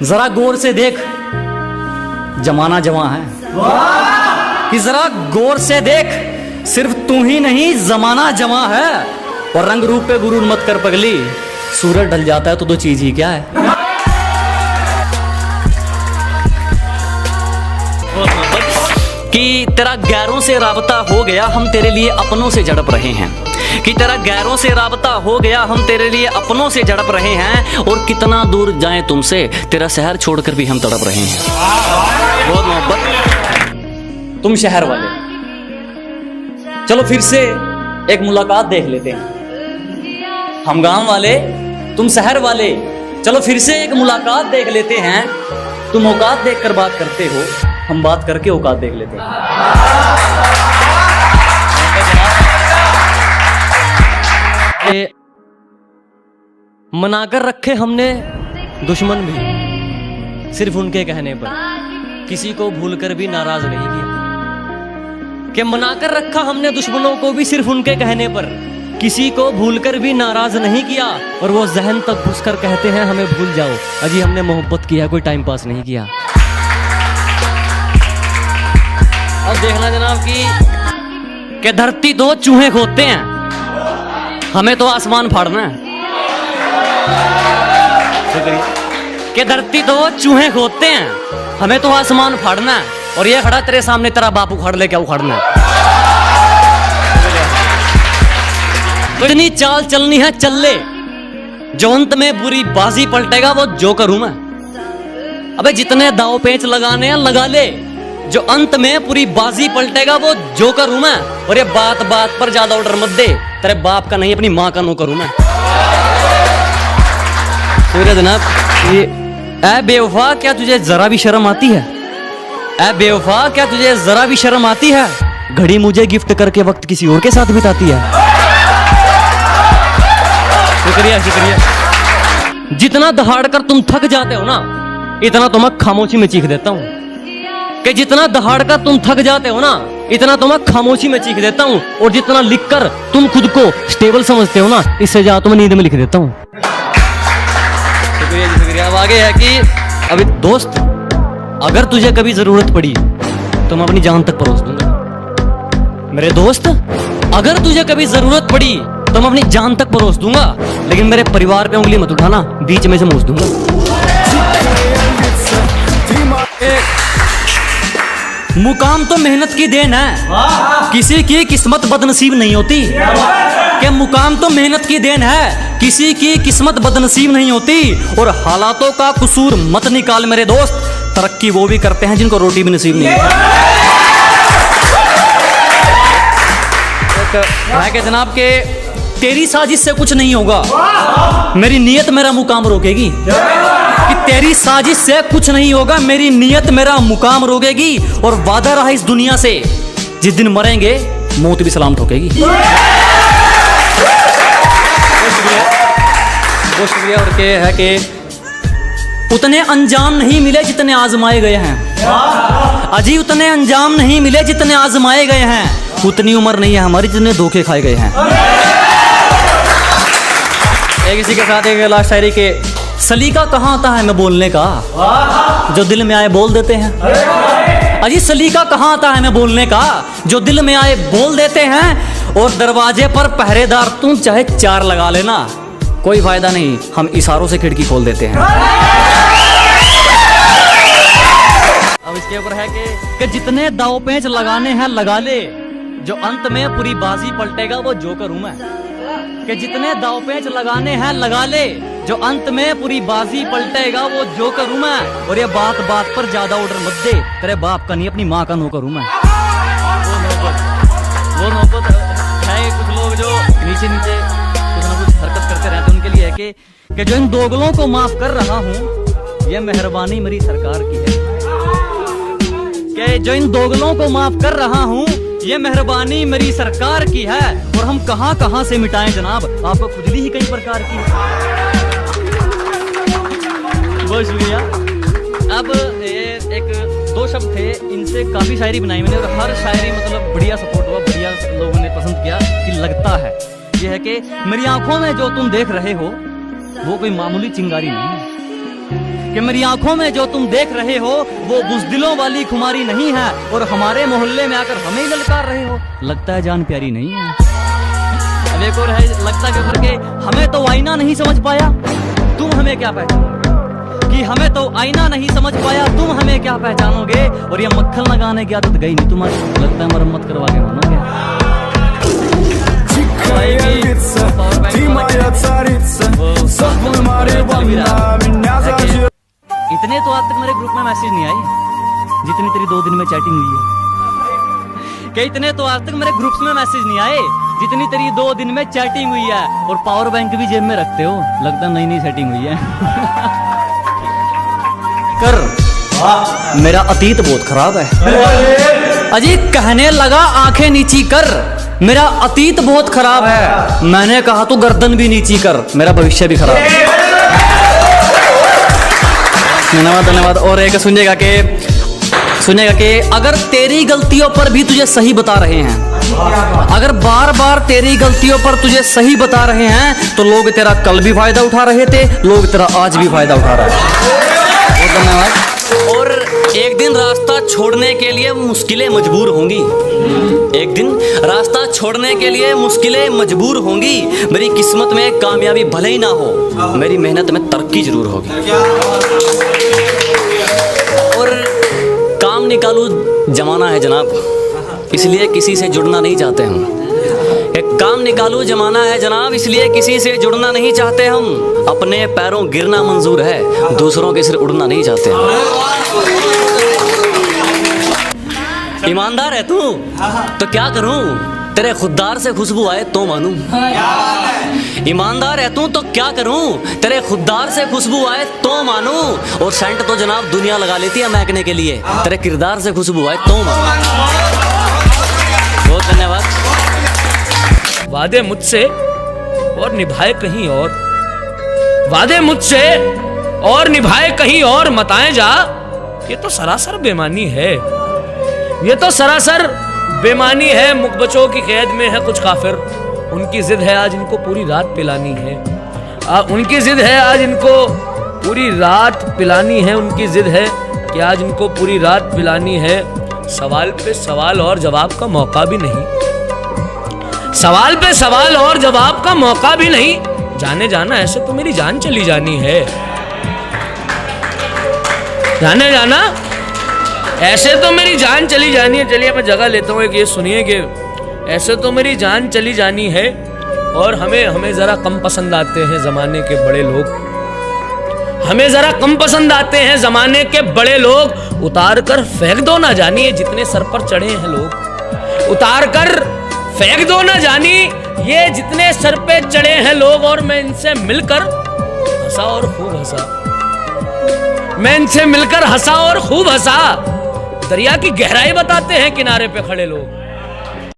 जरा गौर से देख, जमाना जवां है। कि जरा गौर से देख, सिर्फ तू ही नहीं जमाना जवां है। और रंग रूप पे गुरूर मत कर पगली, सूरज ढल जाता है तो चीज ही क्या है। कि तेरा गैरों से राबता हो गया, हम तेरे लिए अपनों से झड़प रहे हैं। कि तेरा गैरों से राबता हो गया, हम तेरे लिए अपनों से झड़प रहे हैं। और कितना दूर जाएं तुमसे, तेरा शहर छोड़कर भी हम तड़प रहे हैं। बहुत मोहब्बत। तुम शहर वाले, चलो फिर से एक मुलाकात देख लेते हैं। हम गांव वाले, तुम शहर वाले, चलो फिर से एक मुलाकात देख लेते हैं। तुम औकात देखकर बात करते हो, हम बात करके औकात देख लेते हैं। मनाकर रखे हमने दुश्मन भी, सिर्फ उनके कहने पर, किसी को भूलकर भी नाराज नहीं किया। कि मनाकर रखा हमने दुश्मनों को भी, सिर्फ उनके कहने पर, किसी को भूलकर भी नाराज नहीं किया। और वो जहन तक घुसकर कहते हैं हमें भूल जाओ, अजी हमने मोहब्बत किया, कोई टाइम पास नहीं किया। अब देखना जनाब कि धरती दो चूहे खोदते हैं, हमें तो आसमान फाड़ना है। कि धरती दो चूहे खोदते हैं, हमें तो आसमान फाड़ना है। और ये खड़ा तेरे सामने, तेरा बाप उखाड़ ले, क्या उखाड़ना है। इतनी चाल चलनी है चल ले, जो अंत में बुरी बाजी पलटेगा वो जोकर हूं मैं। अबे जितने दाव पेंच लगाने हैं लगा ले, जो अंत में पूरी बाजी पलटेगा वो जोकर हूं मैं। और ये बात बात पर ज्यादा ऑर्डर मत दे, तेरे बाप का नहीं अपनी माँ का नौकर हूं मैं। जनाब ये ऐ बेवफा, क्या तुझे जरा भी शर्म आती है? ऐ बेवफा, क्या तुझे जरा भी शर्म आती है? घड़ी मुझे गिफ्ट करके वक्त किसी और के साथ बिताती है। शुक्रिया शुक्रिया। जितना दहाड़ कर तुम थक जाते हो ना, इतना तो मैं खामोशी में चीख देता हूँ। कि जितना दहाड़ कर तुम थक जाते हो ना, इतना तो मैं खामोशी में चीख देता हूँ। और जितना लिखकर तुम खुद को स्टेबल समझते हो ना, इससे ज्यादा तो मैं नींद में लिख देता हूँ। शुक्रिया जी शुक्रिया। अब आगे है कि अभी दोस्त, अगर तुझे कभी जरूरत पड़ी तो मैं अपनी जान तक परोस दूंगा। मेरे दोस्त, अगर तुझे कभी जरूरत पड़ी तो मैं अपनी जान तक परोस दूंगा, लेकिन मेरे परिवार पे उंगली मत उठाना, बीच में से मूस दूंगा। मुकाम तो मेहनत की देन है, किसी की किस्मत बदनसीब नहीं होती। कि मुकाम तो मेहनत की देन है, किसी की किस्मत बदनसीब नहीं होती। और हालातों का कसूर मत निकाल मेरे दोस्त, तरक्की वो भी करते हैं जिनको रोटी भी नसीब नहीं होती। के जनाब के तेरी साजिश से कुछ नहीं होगा, मेरी नीयत मेरा मुकाम रोकेगी। कि तेरी साजिश से कुछ नहीं होगा, मेरी नीयत मेरा मुकाम रोकेगी। और वादा रहा इस दुनिया से, जिस दिन मरेंगे मौत भी सलाम ठोकेगी। बहुत शुक्रिया। और के है कि उतने अंजाम नहीं मिले जितने आजमाए गए हैं। अजी उतने अंजाम नहीं मिले जितने आजमाए गए हैं। उतनी उम्र नहीं है हमारी जितने धोखे खाए गए हैं। एक इसी के साथ एक लास्ट शायरी के, सलीका कहाँ आता है मैं बोलने का, जो दिल में आए बोल देते हैं। अजी सलीका कहाँ आता है मैं बोलने का, जो दिल में आए बोल देते हैं। और दरवाजे पर पहरेदार तुम चाहे 4 लगा लेना, कोई फायदा नहीं, हम इशारों से खिड़की खोल देते हैं। अब इसके ऊपर है कि जितने दाव पेंच लगाने हैं लगा ले, जो अंत में पूरी बाजी पलटेगा वो जोकर हूं मैं। कि जितने दाव पेंच लगाने हैं लगा ले, जो अंत में पूरी बाजी पलटेगा वो जोकर हूं मैं। और ये बात बात पर ज्यादा ऑर्डर मत दे, तेरे बाप का नहीं अपनी माँ का नौकर हूं मैं। वो मोहब्बत है। कुछ लोग जो नीचे नीचे कुछ ना कुछ हरकत करते रहते हैं, उनके लिए है कि जो इन दोगलों को माफ कर रहा हूँ, ये मेहरबानी मेरी सरकार की है। कि जो इन दोगलों को माफ कर रहा हूँ, ये मेहरबानी मेरी सरकार की है। और हम कहां कहां से मिटाएं जनाब, आपको खुजली ही कई प्रकार की है। बहुत शुक्रिया। अब एक 2 शब्द थे, इनसे काफी शायरी बनाई मैंने, और हर शायरी मतलब बढ़िया सपोर्ट हुआ, बढ़िया लोगों ने पसंद किया। कि लगता है ये है कि मेरी आंखों में जो तुम देख रहे हो वो कोई मामूली चिंगारी नहीं है, कि मेरी आंखों में जो तुम देख रहे हो वो बुज़दिलों वाली खुमारी नहीं है, और हमारे मोहल्ले में आकर हमें ललकार रहे हो। लगता है जान प्यारी नहीं है। अब एक और है, लगता है करके हमें तो आईना नहीं समझ पाया, तुम हमें क्या पहचानोगे, कि हमें तो आईना नहीं समझ पाया, तुम हमें क्या पहचानोगे। और ये मक्खन लगाने की आदत गई नहीं तुम्हारी, लगता है मरम्मत करवा के मानोगे। इतने तो आज तक मेरे ग्रुप में मैसेज नहीं आए जितनी तेरी 2 दिन में चैटिंग हुई है। कि इतने तो आज तक मेरे ग्रुप्स में मैसेज नहीं आए जितनी तेरी 2 दिन में चैटिंग हुई है। और पावर बैंक भी जेब में रखते हो, लगता नई नई सेटिंग हुई है। कर मेरा अतीत बहुत खराब है। अजी कहने लगा आंखें नीची कर, मेरा अतीत बहुत खराब है। मैंने कहा तू गर्दन भी नीची कर, मेरा भविष्य भी खराब है। धन्यवाद धन्यवाद। और एक सुनिएगा कि अगर तेरी गलतियों पर भी तुझे सही बता रहे हैं, अगर बार बार तेरी गलतियों पर तुझे सही बता रहे हैं, तो लोग तेरा कल भी फायदा उठा रहे थे, लोग तेरा आज भी फायदा उठा रहे हैं। बहुत धन्यवाद। और एक दिन रास्ता छोड़ने के लिए मुश्किलें मजबूर होंगी, एक दिन रास्ता छोड़ने के लिए मुश्किलें मजबूर होंगी। मेरी किस्मत में कामयाबी भले ही ना हो, मेरी मेहनत में तरक्की जरूर होगी। और काम निकालू जमाना है जनाब, इसलिए किसी से जुड़ना नहीं चाहते हम। एक काम निकालू जमाना है जनाब, इसलिए किसी से जुड़ना नहीं चाहते हम। अपने पैरों गिरना मंजूर है, दूसरों के सिर उड़ना नहीं चाहते हम। ईमानदार है तू तो क्या करूं, तेरे खुददार से खुशबू आए तो मानूं। ईमानदार है तू तो क्या करूं, तेरे खुददार से खुशबू आए तो मानूं। और सेंट तो जनाब दुनिया लगा लेती है महकने के लिए, तेरे किरदार से खुशबू आए तो मानूं। बहुत धन्यवाद। वादे मुझसे और निभाए कहीं और, वादे मुझसे और निभाए कहीं और, मत आए जा, ये तो सरासर बेमानी है, ये तो सरासर बेमानी है। मुकबचों की कैद में है कुछ काफिर, उनकी जिद है आज इनको पूरी रात पिलानी है, उनकी जिद है आज इनको पूरी रात पिलानी है, उनकी जिद है कि आज इनको पूरी रात पिलानी है। सवाल पे सवाल और जवाब का मौका भी नहीं, सवाल पे सवाल और जवाब का मौका भी नहीं। जाने जाना ऐसे तो मेरी जान चली जानी है, जाने जाना ऐसे तो मेरी जान चली जानी है। चलिए मैं जगह लेता हूँ एक, ये सुनिए कि ऐसे तो मेरी जान चली जानी है। और हमें जरा कम पसंद आते हैं जमाने के बड़े लोग, हमें जरा कम पसंद आते हैं जमाने के बड़े लोग। उतार कर फेंक दो ना जानिए जितने सर पर चढ़े हैं लोग, उतार कर फेंक दो ना जानी ये जितने सर पे चढ़े हैं लोग। और मैं इनसे मिलकर हंसा और खूब हंसा, मैं इनसे मिलकर हंसा और खूब हंसा। दरिया की गहराई बताते हैं किनारे पे खड़े लोग।